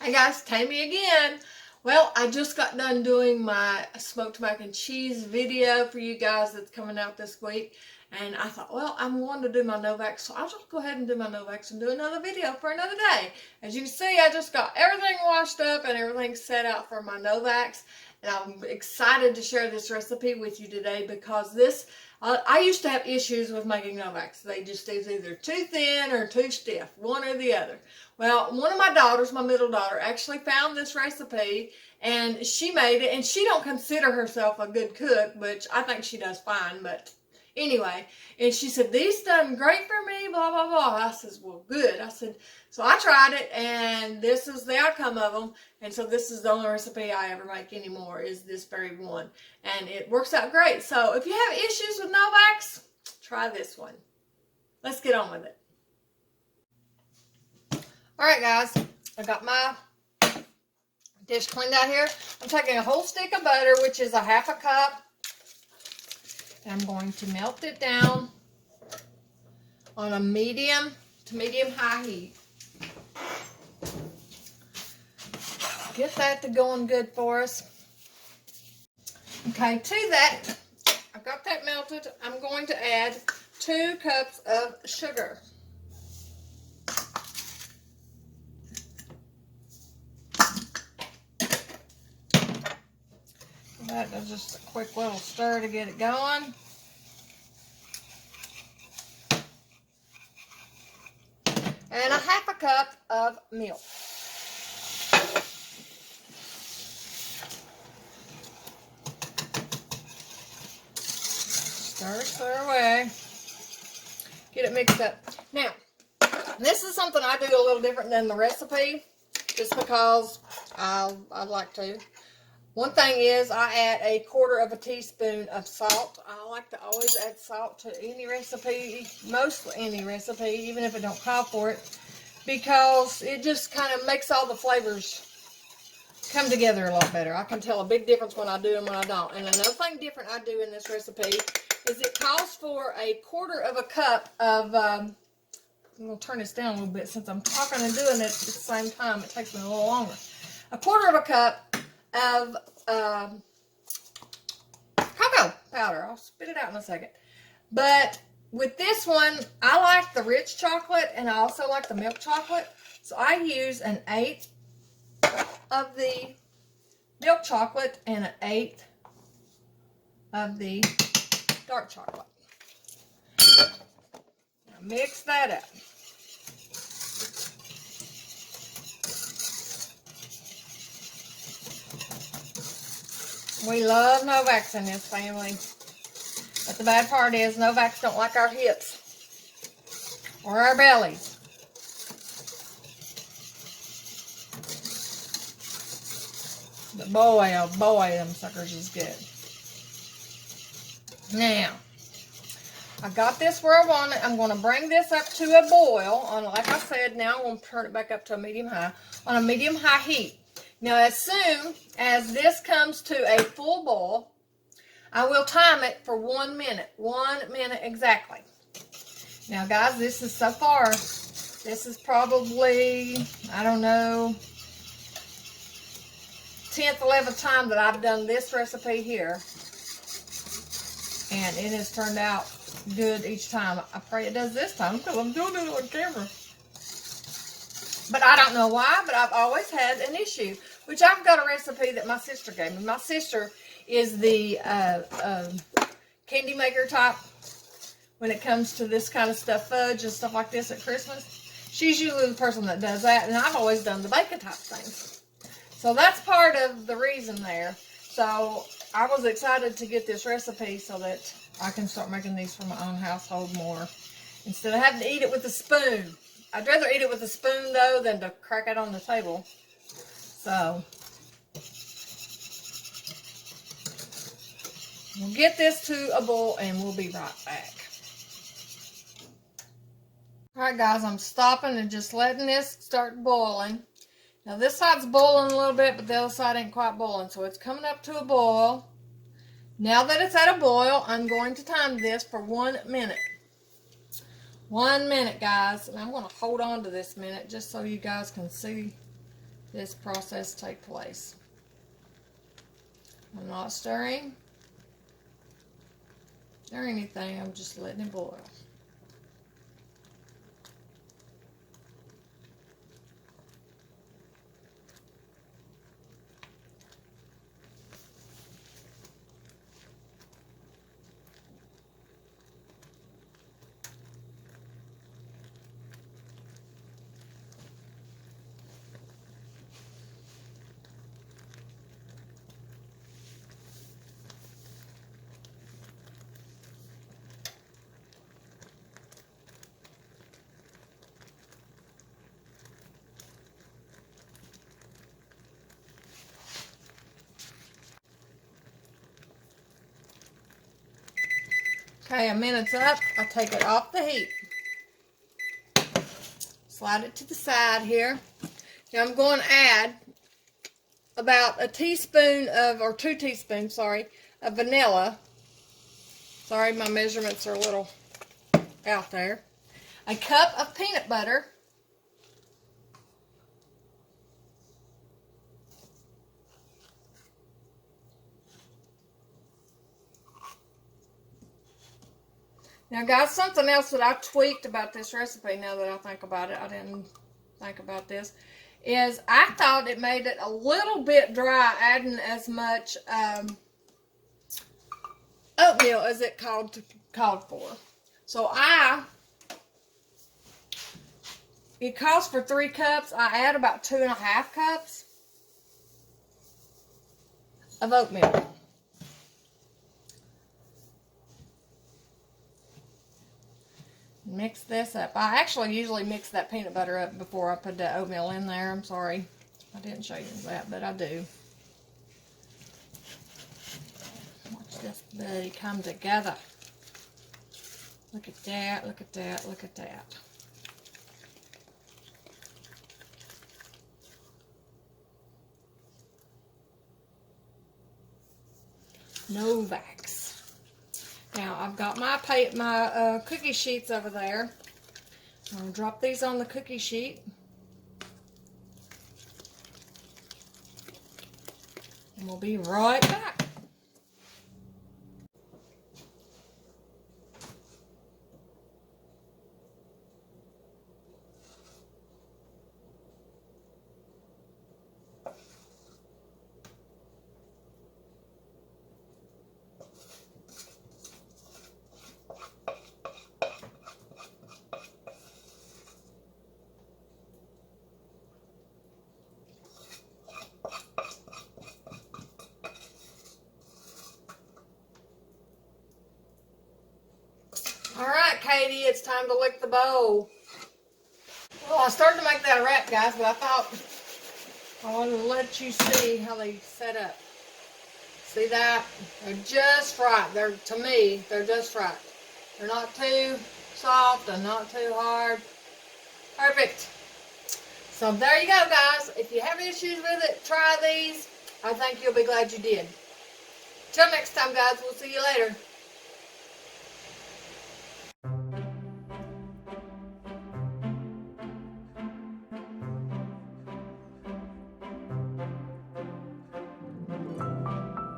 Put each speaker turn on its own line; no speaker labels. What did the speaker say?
Hey guys, Tammy again. Well, I just got done doing my smoked mac and cheese video for you guys that's coming out this week. And I thought, well, I'm wanting to do my Novaks, so I'll just go ahead and do my Novaks and do another video for another day. As you can see, I just got everything washed up and everything set out for my Novaks. And I'm excited to share this recipe with you today because I used to have issues with making Novaks. They just is either too thin or too stiff, one or the other. Well, one of my daughters, my middle daughter, actually found this recipe and she made it. And she don't consider herself a good cook, which I think she does fine, but anyway, and she said, these done great for me, blah, blah, blah. I says, well, good. I said, so I tried it, and this is the outcome of them. And so this is the only recipe I ever make anymore is this very one. And it works out great. So if you have issues with Novaks, try this one. Let's get on with it. All right, guys. I got my dish cleaned out here. I'm taking a whole stick of butter, which is a half a cup. And I'm going to melt it down on a medium to medium-high heat. Get that to going good for us. Okay, to that, I've got that melted. I'm going to add 2 cups of sugar. That does just a quick little stir to get it going. And a half a cup of milk. Stir away. Get it mixed up. Now, this is something I do a little different than the recipe, just because I like to. One thing is I add 1/4 teaspoon of salt. I like to always add salt to any recipe, mostly any recipe, even if it don't call for it, because it just kind of makes all the flavors come together a lot better. I can tell a big difference when I do and when I don't. And another thing different I do in this recipe is it calls for 1/4 cup of, I'm going to turn this down a little bit since I'm talking and doing it at the same time. It takes me a little longer. 1/4 cup of cocoa powder. I'll spit it out in a second. But with this one, I like the rich chocolate and I also like the milk chocolate. So I use 1/8 of the milk chocolate and 1/8 of the dark chocolate. Now mix that up. We love Novaks in this family. But the bad part is Novaks don't like our hips or our bellies. But boy, oh boy, them suckers is good. Now, I got this where I want it. I'm going to bring this up to a boil on, like I said, now I'm going to turn it back up to a medium-high, on a medium-high heat. Now, as soon as this comes to a full boil, I will time it for 1 minute. 1 minute exactly. Now, guys, this is so far, this is probably, I don't know, 10th, 11th time that I've done this recipe here. And it has turned out good each time. I pray it does this time because I'm doing it on camera. But I don't know why, but I've always had an issue. Which I've got a recipe that my sister gave me. My sister is the candy maker type when it comes to this kind of stuff, fudge and stuff like this at Christmas. She's usually the person that does that, and I've always done the bacon type things. So that's part of the reason there. So I was excited to get this recipe so that I can start making these for my own household more. Instead of having to eat it with a spoon. I'd rather eat it with a spoon, though, than to crack it on the table. So, we'll get this to a boil and we'll be right back. Alright guys, I'm stopping and just letting this start boiling. Now this side's boiling a little bit, but the other side ain't quite boiling. So it's coming up to a boil. Now that it's at a boil, I'm going to time this for 1 minute. 1 minute, guys. And I'm going to hold on to this minute just so you guys can see this process take place. I'm not stirring or anything. I'm just letting it boil. Okay, a minute's up. I take it off the heat. Slide it to the side here. Now I'm going to add about a teaspoon of, or 2 teaspoons, sorry, of vanilla. Sorry, my measurements are a little out there. A cup of peanut butter. Now guys, something else that I tweaked about this recipe, now that I think about it, I didn't think about this, is I thought it made it a little bit dry adding as much oatmeal as it called for. So it calls for 3 cups. I add about 2.5 cups of oatmeal. Mix this up. I actually usually mix that peanut butter up before I put the oatmeal in there. I'm sorry I didn't show you that, but I do. Watch this buddy come together. Look at that, look at that, look at that. Novaks. Now, I've got my cookie sheets over there. I'm going to drop these on the cookie sheet. And we'll be right back. Alright, Katie, it's time to lick the bowl. Well, I started to make that a wrap, guys, but I thought I wanted to let you see how they set up. See that? They're just right. To me, they're just right. They're not too soft and not too hard. Perfect. So there you go, guys. If you have issues with it, try these. I think you'll be glad you did. Till next time, guys. We'll see you later.